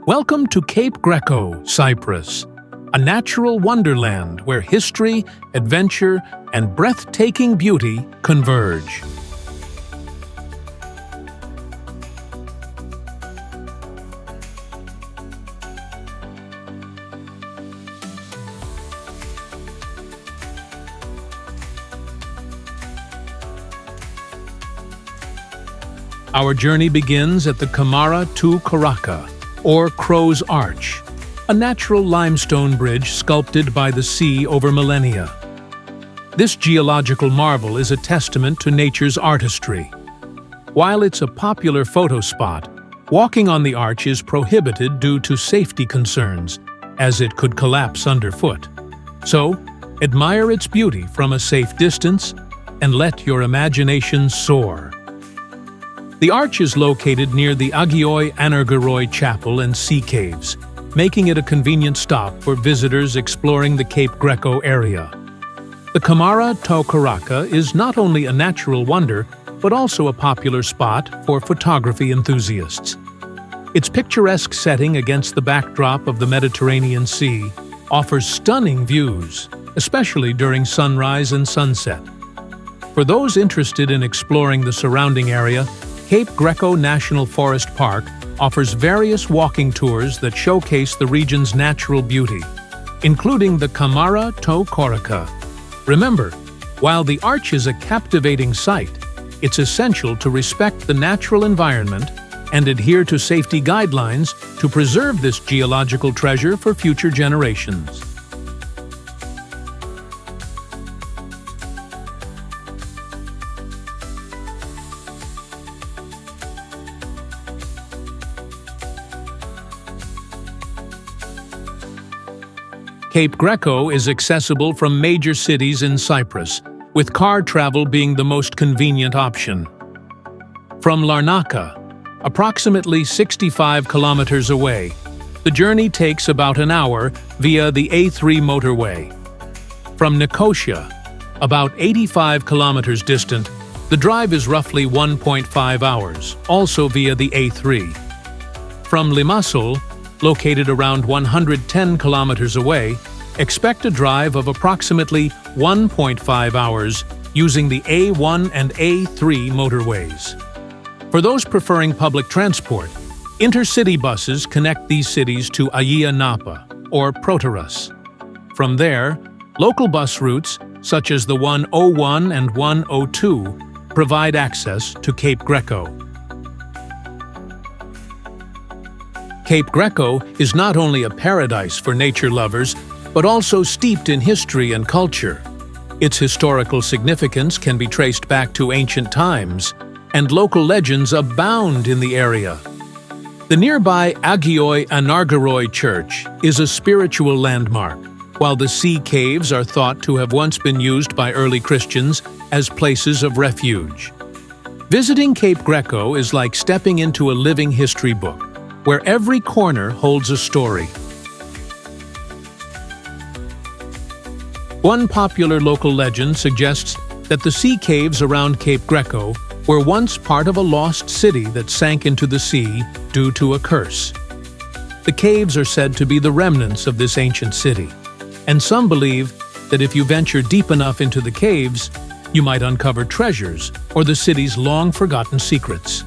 Welcome to Cape Greco, Cyprus, a natural wonderland where history, adventure, and breathtaking beauty converge. Our journey begins at the Kamara to Koraka, or Crow's Arch, a natural limestone bridge sculpted by the sea over millennia. This geological marvel is a testament to nature's artistry. While it's a popular photo spot, walking on the arch is prohibited due to safety concerns, as it could collapse underfoot. So, admire its beauty from a safe distance and let your imagination soar. The arch is located near the Agioi Anargyroi Chapel and sea caves, making it a convenient stop for visitors exploring the Cape Greco area. The Kamara to Koraka is not only a natural wonder, but also a popular spot for photography enthusiasts. Its picturesque setting against the backdrop of the Mediterranean Sea offers stunning views, especially during sunrise and sunset. For those interested in exploring the surrounding area, Cape Greco National Forest Park offers various walking tours that showcase the region's natural beauty, including the Kamara to Koraka. Remember, while the arch is a captivating sight, it's essential to respect the natural environment and adhere to safety guidelines to preserve this geological treasure for future generations. Cape Greco is accessible from major cities in Cyprus, with car travel being the most convenient option. From Larnaca, approximately 65 kilometers away, the journey takes about an hour via the A3 motorway. From Nicosia, about 85 kilometers distant, the drive is roughly 1.5 hours, also via the A3. From Limassol, located around 110 kilometers away, expect a drive of approximately 1.5 hours using the A1 and A3 motorways. For those preferring public transport, intercity buses connect these cities to Agioi Anargyroi, or Proteus. From there, local bus routes, such as the 101 and 102, provide access to Cape Greco. Cape Greco is not only a paradise for nature lovers, but also steeped in history and culture. Its historical significance can be traced back to ancient times, and local legends abound in the area. The nearby Agioi Anargyroi Church is a spiritual landmark, while the sea caves are thought to have once been used by early Christians as places of refuge. Visiting Cape Greco is like stepping into a living history book, where every corner holds a story. One popular local legend suggests that the sea caves around Cape Greco were once part of a lost city that sank into the sea due to a curse. The caves are said to be the remnants of this ancient city, and some believe that if you venture deep enough into the caves, you might uncover treasures or the city's long-forgotten secrets.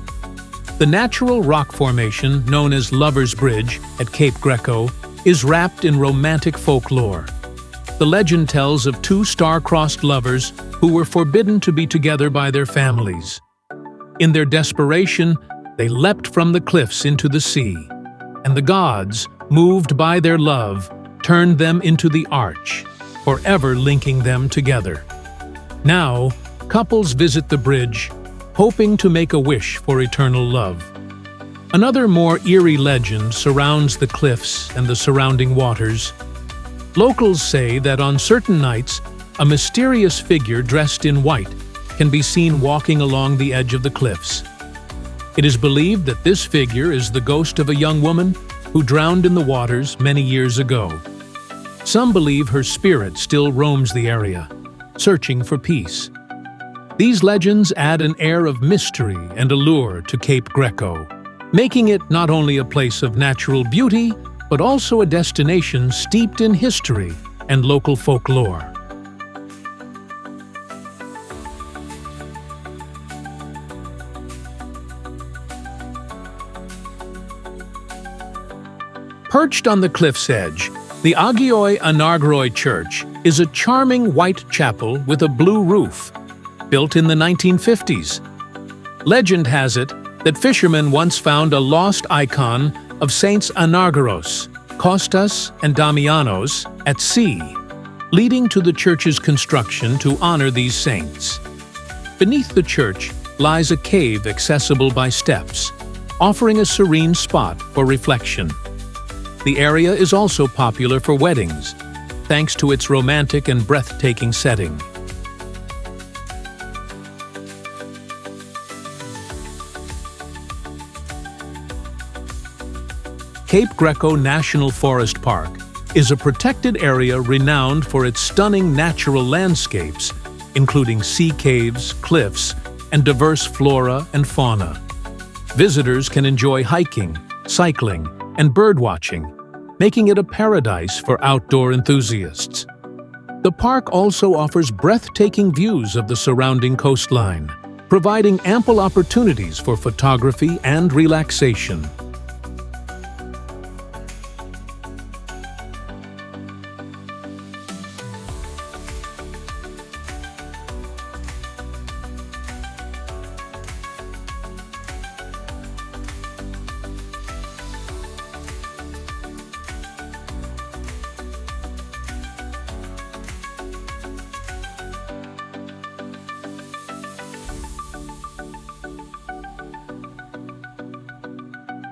The natural rock formation known as Lover's Bridge at Cape Greco is wrapped in romantic folklore. The legend tells of two star-crossed lovers who were forbidden to be together by their families. In their desperation, they leapt from the cliffs into the sea, and the gods, moved by their love, turned them into the arch, forever linking them together. Now, couples visit the bridge, hoping to make a wish for eternal love. Another more eerie legend surrounds the cliffs and the surrounding waters. Locals say that on certain nights, a mysterious figure dressed in white can be seen walking along the edge of the cliffs. It is believed that this figure is the ghost of a young woman who drowned in the waters many years ago. Some believe her spirit still roams the area, searching for peace. These legends add an air of mystery and allure to Cape Greco, making it not only a place of natural beauty, but also a destination steeped in history and local folklore. Perched on the cliff's edge, the Agioi Anargyroi Church is a charming white chapel with a blue roof, built in the 1950s. Legend has it that fishermen once found a lost icon of Saints Anargyros, Kostas, and Damianos at sea, leading to the church's construction to honor these saints. Beneath the church lies a cave accessible by steps, offering a serene spot for reflection. The area is also popular for weddings, thanks to its romantic and breathtaking setting. Cape Greco National Forest Park is a protected area renowned for its stunning natural landscapes, including sea caves, cliffs, and diverse flora and fauna. Visitors can enjoy hiking, cycling, and birdwatching, making it a paradise for outdoor enthusiasts. The park also offers breathtaking views of the surrounding coastline, providing ample opportunities for photography and relaxation.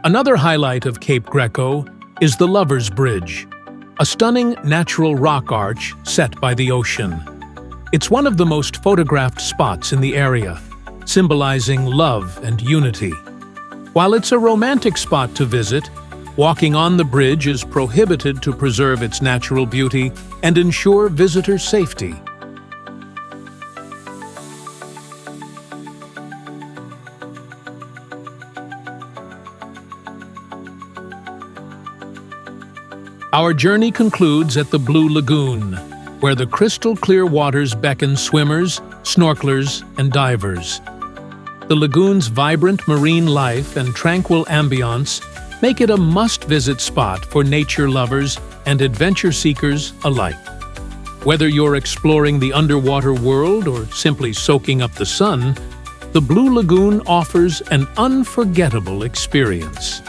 Another highlight of Cape Greco is the Lover's Bridge, a stunning natural rock arch set by the ocean. It's one of the most photographed spots in the area, symbolizing love and unity. While it's a romantic spot to visit, walking on the bridge is prohibited to preserve its natural beauty and ensure visitor safety. Our journey concludes at the Blue Lagoon, where the crystal-clear waters beckon swimmers, snorkelers, and divers. The lagoon's vibrant marine life and tranquil ambiance make it a must-visit spot for nature lovers and adventure seekers alike. Whether you're exploring the underwater world or simply soaking up the sun, the Blue Lagoon offers an unforgettable experience.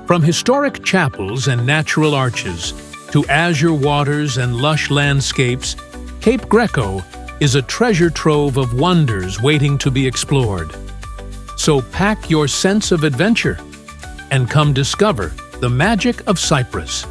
From historic chapels and natural arches to azure waters and lush landscapes, Cape Greco is a treasure trove of wonders waiting to be explored. So pack your sense of adventure and come discover the magic of Cyprus.